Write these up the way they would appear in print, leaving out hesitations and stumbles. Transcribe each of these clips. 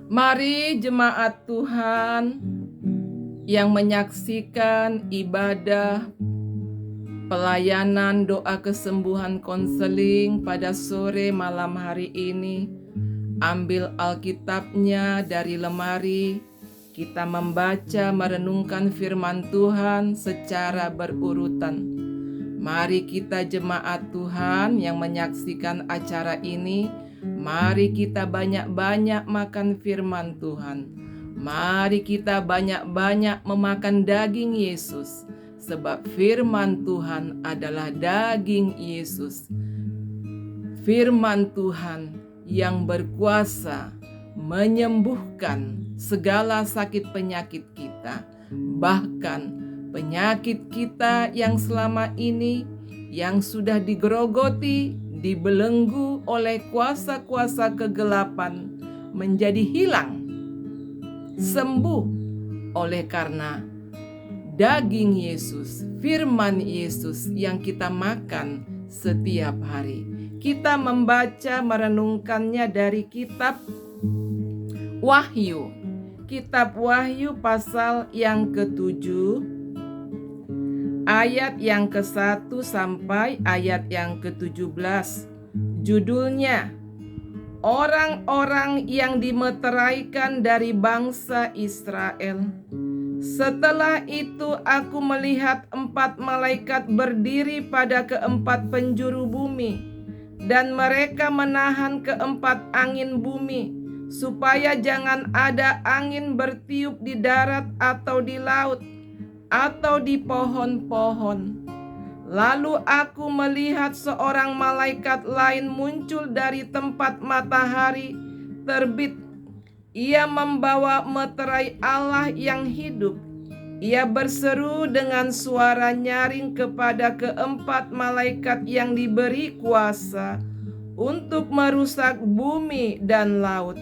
Mari jemaat Tuhan yang menyaksikan ibadah pelayanan doa kesembuhan konseling pada sore malam hari ini, ambil Alkitabnya dari lemari, kita membaca merenungkan firman Tuhan secara berurutan. Mari kita jemaat Tuhan yang menyaksikan acara ini, mari kita banyak-banyak makan firman Tuhan. Mari kita banyak-banyak memakan daging Yesus, sebab firman Tuhan adalah daging Yesus. Firman Tuhan yang berkuasa menyembuhkan segala sakit penyakit kita, bahkan penyakit kita yang selama ini yang sudah digerogoti, dibelenggu oleh kuasa-kuasa kegelapan menjadi hilang, sembuh oleh karena daging Yesus, firman Yesus yang kita makan setiap hari. Kita membaca merenungkannya dari kitab Wahyu. Kitab Wahyu pasal yang ke-7 ayat yang ke-1 sampai ayat yang ke-17. Judulnya, Orang-orang yang dimeteraikan dari bangsa Israel. Setelah itu aku melihat 4 malaikat berdiri pada keempat penjuru bumi, dan mereka menahan keempat angin bumi, supaya jangan ada angin bertiup di darat atau di laut, atau di pohon-pohon. Lalu aku melihat seorang malaikat lain muncul dari tempat matahari terbit. Ia membawa meterai Allah yang hidup. Ia berseru dengan suara nyaring kepada keempat malaikat yang diberi kuasa untuk merusak bumi dan laut.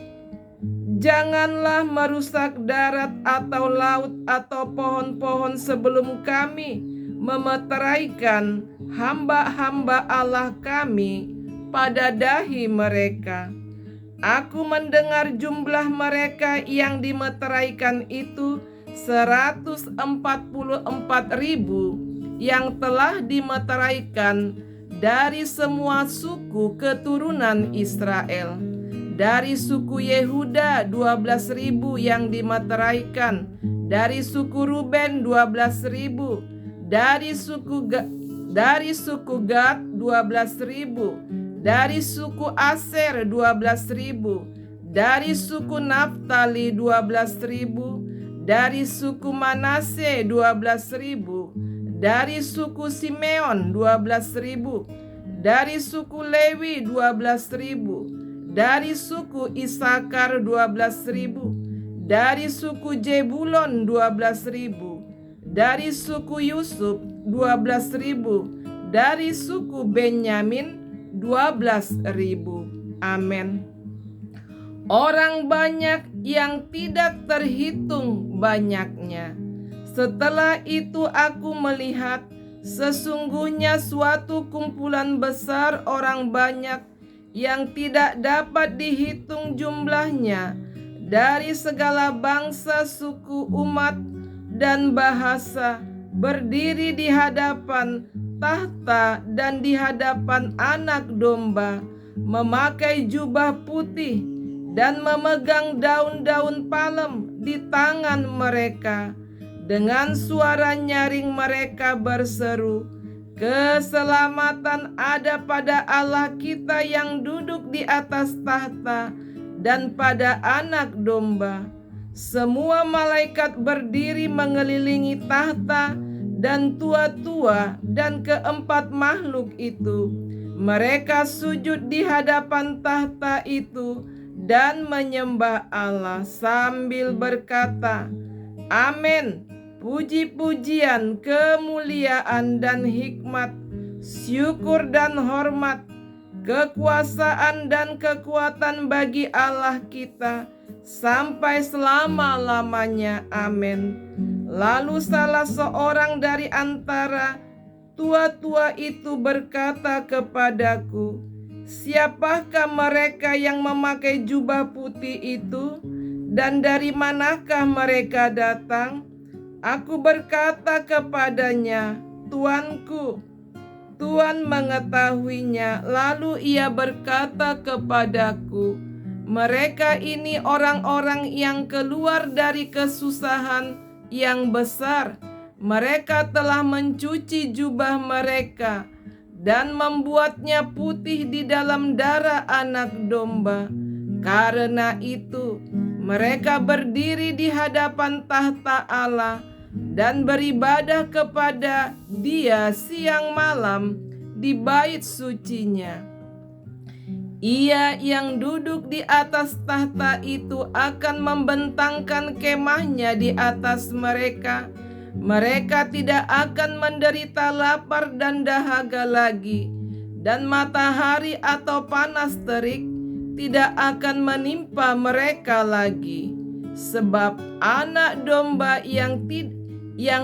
Janganlah merusak darat atau laut atau pohon-pohon sebelum kami memeteraikan hamba-hamba Allah kami pada dahi mereka. Aku mendengar jumlah mereka yang dimeteraikan itu 144.000 yang telah dimeteraikan dari semua suku keturunan Israel. Dari suku Yehuda 12.000 yang dimeteraikan, dari suku Ruben 12.000, dari suku Gad 12.000, dari suku Aser 12.000, dari suku Naftali 12.000, dari suku Manase 12.000, dari suku Simeon 12.000, dari suku Lewi 12.000, dari suku Isakar 12.000, dari suku Jebulon 12.000, dari suku Yusuf 12.000, dari suku Benyamin 12.000. Amin. Orang banyak yang tidak terhitung banyaknya. Setelah itu aku melihat sesungguhnya suatu kumpulan besar orang banyak yang tidak dapat dihitung jumlahnya, dari segala bangsa, suku, umat, dan bahasa, berdiri di hadapan tahta dan di hadapan Anak Domba, memakai jubah putih dan memegang daun-daun palem di tangan mereka. Dengan suara nyaring mereka berseru, "Keselamatan ada pada Allah kita yang duduk di atas tahta dan pada Anak Domba." Semua malaikat berdiri mengelilingi tahta dan tua-tua dan keempat makhluk itu. Mereka sujud di hadapan tahta itu dan menyembah Allah sambil berkata, "Amin. Puji-pujian, kemuliaan dan hikmat, syukur dan hormat, kekuasaan dan kekuatan bagi Allah kita sampai selama-lamanya. Amin." Lalu salah seorang dari antara tua-tua itu berkata kepadaku, "Siapakah mereka yang memakai jubah putih itu Dan dari manakah mereka datang? Aku berkata kepadanya, Tuanku, Tuhan mengetahuinya. Lalu ia berkata kepadaku, mereka ini orang-orang yang keluar dari kesusahan yang besar. Mereka telah mencuci jubah mereka dan membuatnya putih di dalam darah anak domba. Karena itu, mereka berdiri di hadapan tahta Allah dan beribadah kepada Dia siang malam di bait sucinya. Ia yang duduk di atas tahta itu akan membentangkan kemahnya di atas mereka. Mereka tidak akan menderita lapar dan dahaga lagi, dan matahari atau panas terik tidak akan menimpa mereka lagi. Sebab anak domba yang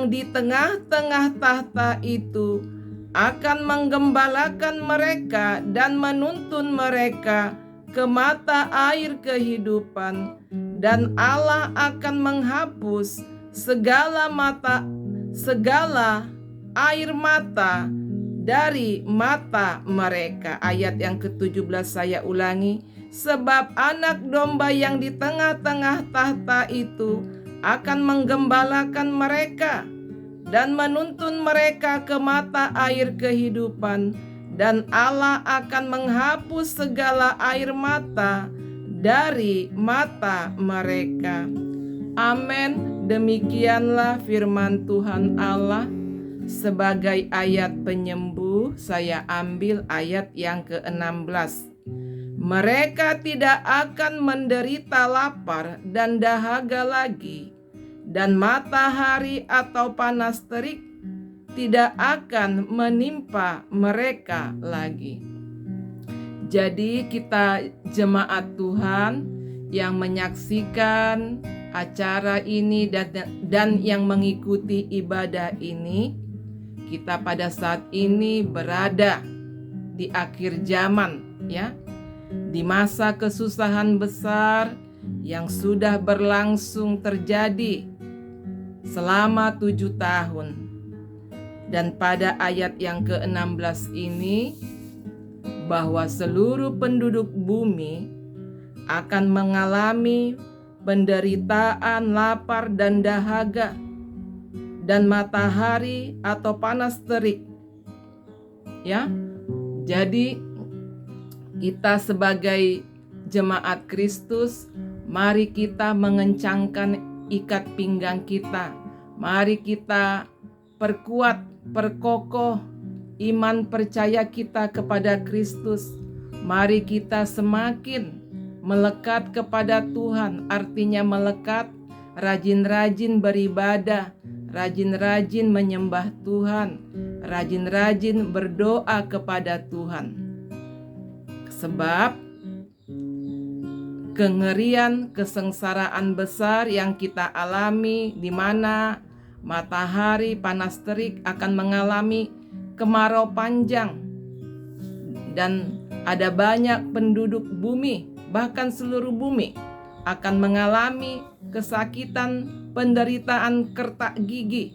di tengah-tengah tahta itu akan menggembalakan mereka dan menuntun mereka ke mata air kehidupan, dan Allah akan menghapus segala air mata dari mata mereka. Ayat yang ke-17 saya ulangi. Sebab anak domba yang di tengah-tengah tahta itu akan menggembalakan mereka dan menuntun mereka ke mata air kehidupan, dan Allah akan menghapus segala air mata dari mata mereka. Amin. Demikianlah firman Tuhan Allah. Sebagai ayat penyembuh, saya ambil ayat yang ke-16. Mereka tidak akan menderita lapar dan dahaga lagi, dan matahari atau panas terik tidak akan menimpa mereka lagi. Jadi kita jemaat Tuhan yang menyaksikan acara ini dan yang mengikuti ibadah ini, kita pada saat ini berada di akhir zaman, ya, di masa kesusahan besar yang sudah berlangsung terjadi selama 7 tahun. Dan pada ayat yang ke-16 ini, bahwa seluruh penduduk bumi akan mengalami penderitaan, lapar dan dahaga, dan matahari atau panas terik. Ya, jadi kita sebagai jemaat Kristus, mari kita mengencangkan ikat pinggang kita. Mari kita perkokoh iman percaya kita kepada Kristus. Mari kita semakin melekat kepada Tuhan. Artinya melekat, rajin-rajin beribadah, rajin-rajin menyembah Tuhan, rajin-rajin berdoa kepada Tuhan. Sebab kengerian, kesengsaraan besar yang kita alami, di mana matahari panas terik akan mengalami kemarau panjang, dan ada banyak penduduk bumi, bahkan seluruh bumi akan mengalami kesakitan, penderitaan kertak gigi.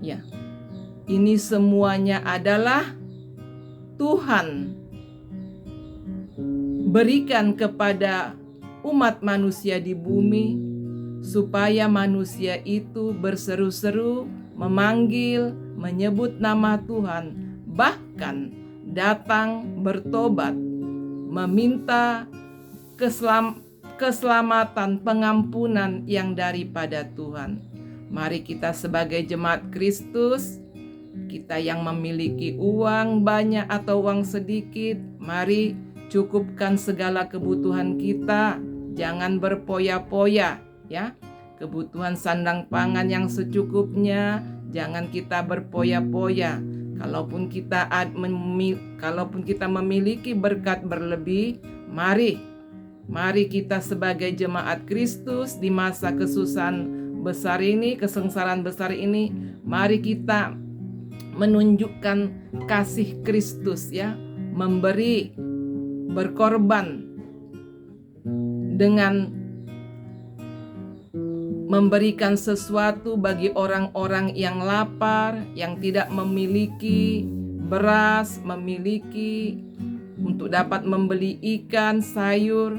Ya, ini semuanya adalah Tuhan berikan kepada umat manusia di bumi, supaya manusia itu berseru-seru, memanggil, menyebut nama Tuhan, bahkan datang bertobat, meminta keselamatan, pengampunan yang daripada Tuhan. Mari kita sebagai jemaat Kristus, kita yang memiliki uang banyak atau uang sedikit, mari cukupkan segala kebutuhan kita, jangan berpoya-poya, ya. Kebutuhan sandang pangan yang secukupnya, jangan kita berpoya-poya. Kalaupun kita memiliki berkat berlebih, mari kita sebagai jemaat Kristus di masa kesusahan besar ini, kesengsaraan besar ini, mari kita menunjukkan kasih Kristus, ya, memberi, berkorban dengan memberikan sesuatu bagi orang-orang yang lapar, yang tidak memiliki beras, untuk dapat membeli ikan, sayur.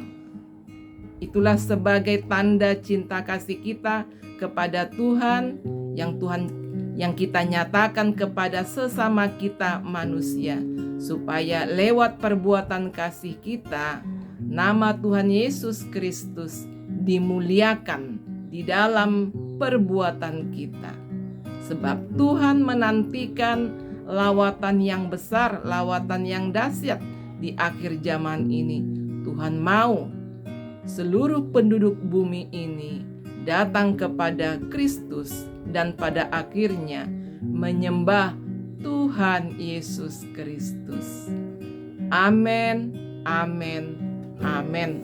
Itulah sebagai tanda cinta kasih kita kepada Tuhan yang kita nyatakan kepada sesama kita manusia, supaya lewat perbuatan kasih kita, nama Tuhan Yesus Kristus dimuliakan di dalam perbuatan kita. Sebab Tuhan menantikan lawatan yang besar, lawatan yang dahsyat di akhir zaman ini. Tuhan mau seluruh penduduk bumi ini datang kepada Kristus dan pada akhirnya menyembah Tuhan Yesus Kristus. Amin, amin, amin.